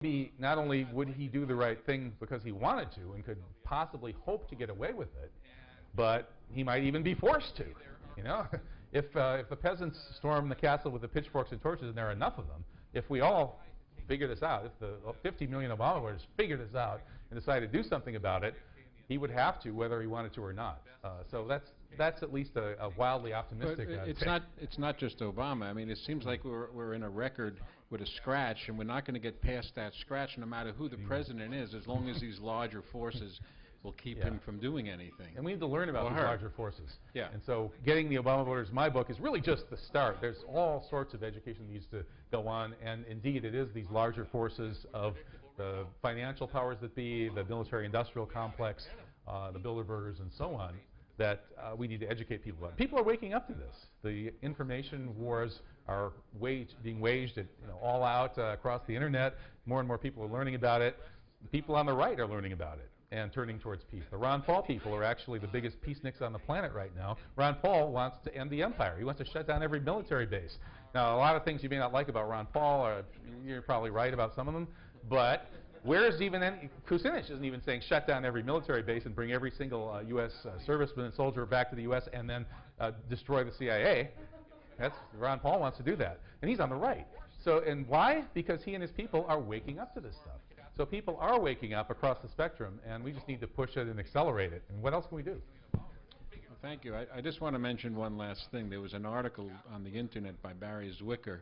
maybe not only would he do the right thing because he wanted to and could possibly hope to get away with it, but he might even be forced to. You know, if the peasants storm the castle with the pitchforks and torches, and there are enough of them, if we all figure this out, if the 50 million Obama voters figure this out and decide to do something about it, he would have to, whether he wanted to or not. So that's at least a wildly optimistic. But it's not just Obama. I mean, it seems like we're in a record with a scratch, and we're not going to get past that scratch, no matter who the president is, as long as these larger forces will keep him from doing anything. And we need to learn about these larger forces. Yeah. And so getting the Obama voters my book is really just the start. There's all sorts of education that needs to go on, and indeed it is these larger forces of the financial powers that be, the military-industrial complex, the Bilderbergers, and so on, that we need to educate people about. People are waking up to this. The information wars are being waged at, all out across the internet. More and more people are learning about it. People on the right are learning about it and turning towards peace. The Ron Paul people are actually the biggest peaceniks on the planet right now. Ron Paul wants to end the empire. He wants to shut down every military base. Now, a lot of things you may not like about Ron Paul, you're probably right about some of them, but where's even Kucinich isn't even saying shut down every military base and bring every single U.S. serviceman and soldier back to the U.S. and then destroy the CIA. Ron Paul wants to do that, and he's on the right. So, and why? Because he and his people are waking up to this stuff. So people are waking up across the spectrum, and we just need to push it and accelerate it. And what else can we do? Well, thank you. I just want to mention one last thing. There was an article on the internet by Barry Zwicker,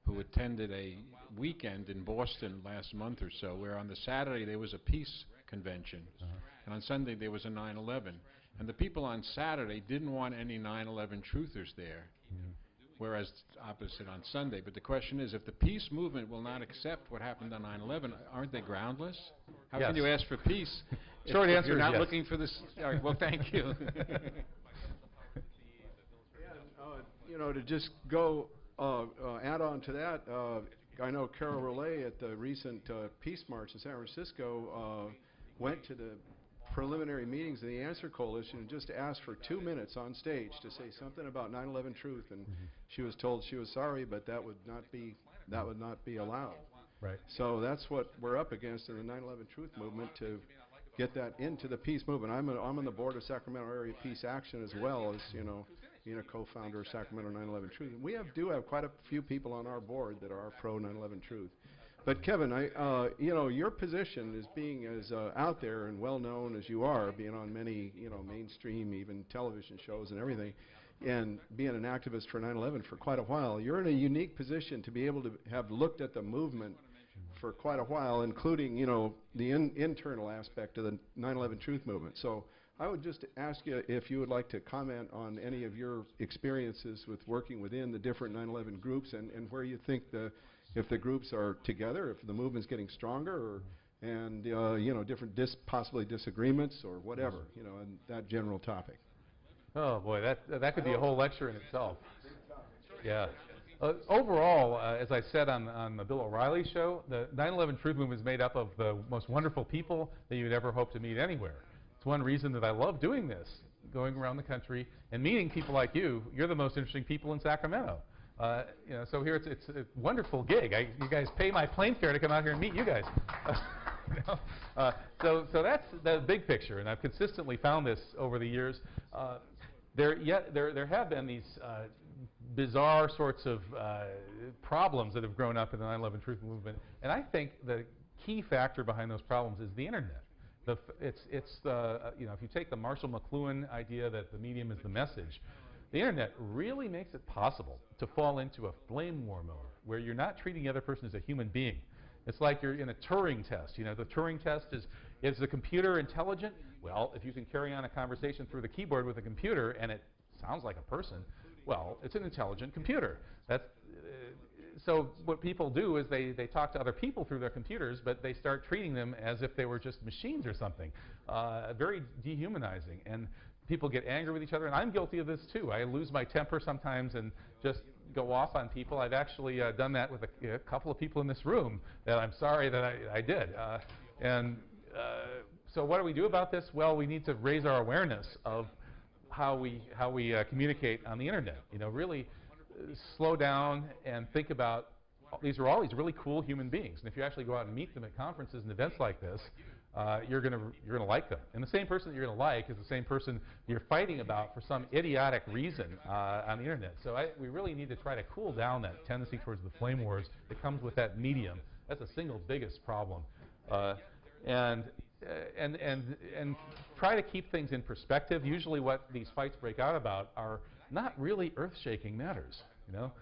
who attended a weekend in Boston last month or so, where on the Saturday there was a peace convention, and on Sunday there was a 9/11. And the people on Saturday didn't want any 9/11 truthers there, whereas opposite on Sunday. But the question is, if the peace movement will not accept what happened on 9/11, aren't they groundless? How can you ask for peace Short if answer you're is not yes. looking for this? All right, well, thank you. To just go add on to that, I know Carol Relay at the recent Peace March in San Francisco went to the preliminary meetings of the Answer Coalition and just asked for 2 minutes on stage to say something about 9/11 truth, and she was told she was sorry, but that would not be allowed. Right. So that's what we're up against in the 9/11 truth movement, to get that into the peace movement. I'm on the board of Sacramento Area Peace Action, as well as being a co-founder of Sacramento 9/11 Truth. We do have quite a few people on our board that are pro 9/11 Truth. But Kevin, your position as being as out there and well known as you are, being on many mainstream even television shows and everything, and being an activist for 9/11 for quite a while, you're in a unique position to be able to have looked at the movement for quite a while, including the internal aspect of the 9/11 Truth movement. So I would just ask you if you would like to comment on any of your experiences with working within the different 9/11 groups, and where you think if the groups are together, if the movement's getting stronger, and different possibly disagreements or whatever, and that general topic. Oh boy, that could be a whole lecture in itself. Yeah. Overall, as I said on the Bill O'Reilly show, the 9/11 Truth Movement is made up of the most wonderful people that you'd ever hope to meet anywhere. It's one reason that I love doing this, going around the country and meeting people like you. You're the most interesting people in Sacramento. So here it's a wonderful gig. You guys pay my plane fare to come out here and meet you guys. So that's the big picture, and I've consistently found this over the years. There have been these bizarre sorts of problems that have grown up in the 9/11 Truth Movement, and I think the key factor behind those problems is the internet. If you take the Marshall McLuhan idea that the medium is the message, the internet really makes it possible to fall into a flame war mode where you're not treating the other person as a human being. It's like you're in a Turing test. The Turing test is the computer intelligent? Well, if you can carry on a conversation through the keyboard with a computer and it sounds like a person, well, it's an intelligent computer. So what people do is they talk to other people through their computers, but they start treating them as if they were just machines or something. Very dehumanizing. And people get angry with each other, and I'm guilty of this too. I lose my temper sometimes and just go off on people. I've actually done that with a couple of people in this room that I'm sorry that I did. So what do we do about this? Well, we need to raise our awareness of how we communicate on the internet. Really slow down and think about these are all these really cool human beings, and if you actually go out and meet them at conferences and events like this, you're gonna like them. And the same person that you're gonna like is the same person you're fighting about for some idiotic reason on the internet. So we really need to try to cool down that tendency towards the flame wars that comes with that medium. That's the single biggest problem. And try to keep things in perspective. Usually what these fights break out about are not really earth-shaking matters, you know.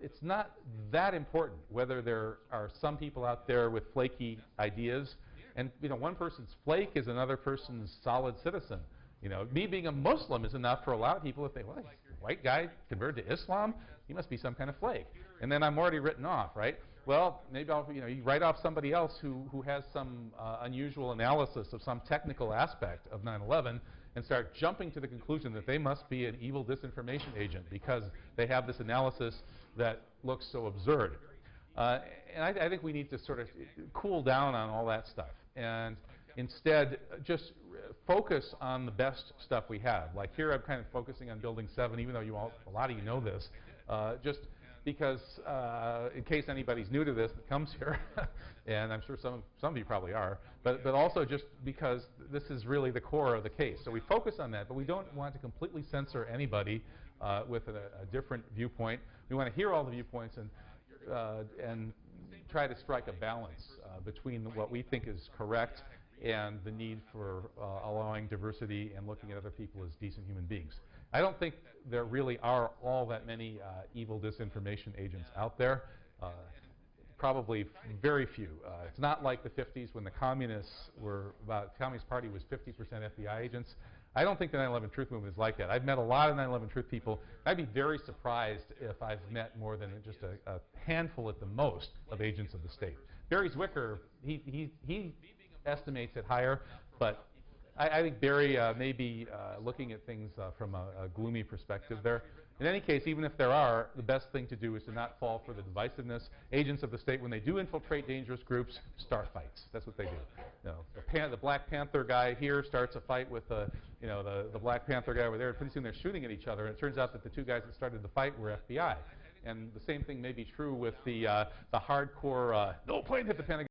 It's not that important whether there are some people out there with flaky ideas, and you know, one person's flake is another person's solid citizen. You know, me being a Muslim is enough for a lot of people to think, well, white guy converted to Islam, he must be some kind of flake. And then I'm already written off, right? Well, maybe I'll, you know, you write off somebody else who has some unusual analysis of some technical aspect of 9/11 and start jumping to the conclusion that they must be an evil disinformation agent because they have this analysis that looks so absurd. And I think we need to sort of cool down on all that stuff and instead just focus on the best stuff we have. Like here I'm kind of focusing on Building 7, even though a lot of you know this, just because in case anybody's new to this that comes here, and I'm sure some of you probably are, but also just because this is really the core of the case. So we focus on that, but we don't want to completely censor anybody with a different viewpoint. We want to hear all the viewpoints and try to strike a balance between what we think is correct and the need for allowing diversity and looking at other people as decent human beings. I don't think there really are all that many evil disinformation agents out there. Probably very few. It's not like the 50s when the Communist Party was 50% FBI agents. I don't think the 9/11 Truth Movement is like that. I've met a lot of 9/11 Truth people. I'd be very surprised if I've met more than just a handful at the most of agents of the state. Barry Zwicker, he estimates it higher, but I think Barry may be looking at things from a gloomy perspective there. In any case, even if there are, the best thing to do is to not fall for the divisiveness. Agents of the state, when they do infiltrate dangerous groups, start fights. That's what they do. You know, the Black Panther guy here starts a fight with the Black Panther guy over there. Pretty soon they're shooting at each other, and it turns out that the two guys that started the fight were FBI. And the same thing may be true with the hardcore no plane hit the Pentagon.